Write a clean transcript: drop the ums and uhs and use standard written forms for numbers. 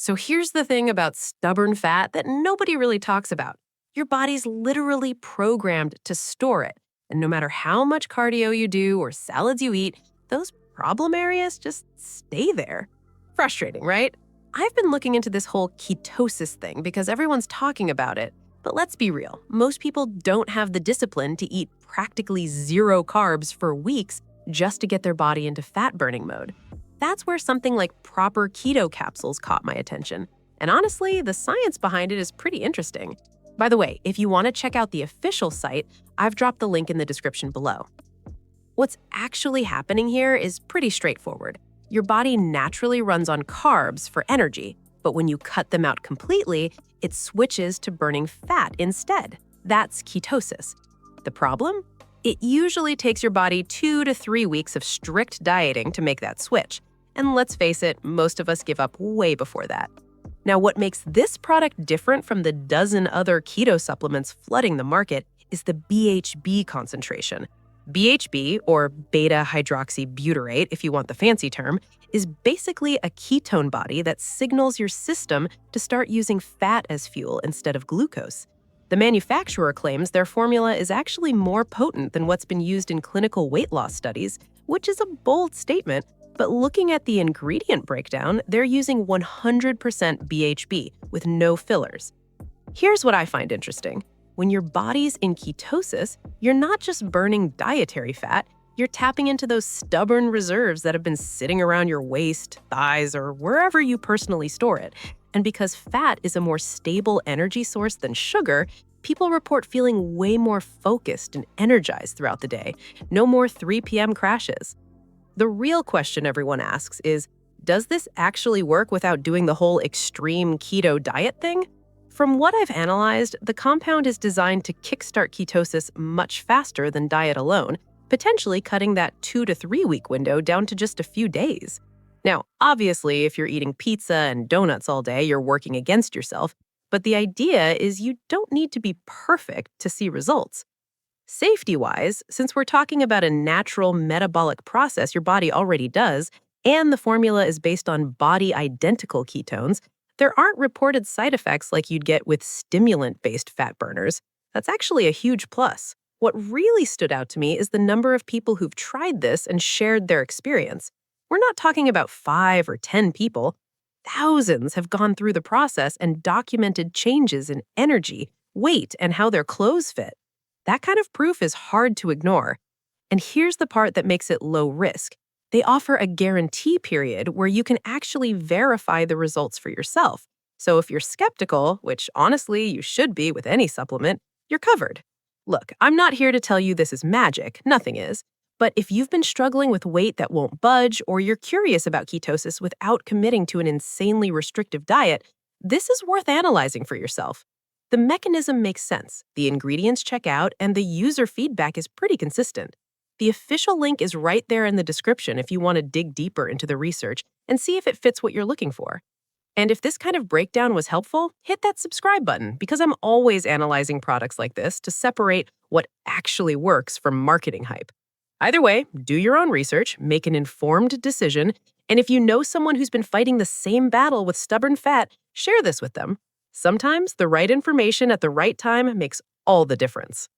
So here's the thing about stubborn fat that nobody really talks about. Your body's literally programmed to store it. And no matter how much cardio you do or salads you eat, those problem areas just stay there. Frustrating, right? I've been looking into this whole ketosis thing because everyone's talking about it. But let's be real, most people don't have the discipline to eat practically zero carbs for weeks just to get their body into fat burning mode. That's where something like Proper Keto Capsules caught my attention. And honestly, the science behind it is pretty interesting. By the way, if you want to check out the official site, I've dropped the link in the description below. What's actually happening here is pretty straightforward. Your body naturally runs on carbs for energy, but when you cut them out completely, it switches to burning fat instead. That's ketosis. The problem? It usually takes your body 2 to 3 weeks of strict dieting to make that switch. And let's face it, most of us give up way before that. Now, what makes this product different from the dozen other keto supplements flooding the market is the BHB concentration. BHB, or beta-hydroxybutyrate if you want the fancy term, is basically a ketone body that signals your system to start using fat as fuel instead of glucose. The manufacturer claims their formula is actually more potent than what's been used in clinical weight loss studies, which is a bold statement, but looking at the ingredient breakdown, they're using 100% BHB with no fillers. Here's what I find interesting. When your body's in ketosis, you're not just burning dietary fat, you're tapping into those stubborn reserves that have been sitting around your waist, thighs, or wherever you personally store it. And because fat is a more stable energy source than sugar, people report feeling way more focused and energized throughout the day. No more 3 p.m. crashes. The real question everyone asks is, does this actually work without doing the whole extreme keto diet thing? From what I've analyzed, the compound is designed to kickstart ketosis much faster than diet alone, potentially cutting that 2 to 3 week window down to just a few days. Now, obviously, if you're eating pizza and donuts all day, you're working against yourself, but the idea is you don't need to be perfect to see results. Safety-wise, since we're talking about a natural metabolic process your body already does, and the formula is based on body-identical ketones, there aren't reported side effects like you'd get with stimulant-based fat burners. That's actually a huge plus. What really stood out to me is the number of people who've tried this and shared their experience. We're not talking about 5 or 10 people. Thousands have gone through the process and documented changes in energy, weight, and how their clothes fit. That kind of proof is hard to ignore. And here's the part that makes it low risk. They offer a guarantee period where you can actually verify the results for yourself. So if you're skeptical, which honestly you should be with any supplement, you're covered. Look, I'm not here to tell you this is magic, nothing is. But if you've been struggling with weight that won't budge, or you're curious about ketosis without committing to an insanely restrictive diet, this is worth analyzing for yourself. The mechanism makes sense, the ingredients check out, and the user feedback is pretty consistent. The official link is right there in the description if you want to dig deeper into the research and see if it fits what you're looking for. And if this kind of breakdown was helpful, hit that subscribe button because I'm always analyzing products like this to separate what actually works from marketing hype. Either way, do your own research, make an informed decision, and if you know someone who's been fighting the same battle with stubborn fat, share this with them. Sometimes the right information at the right time makes all the difference.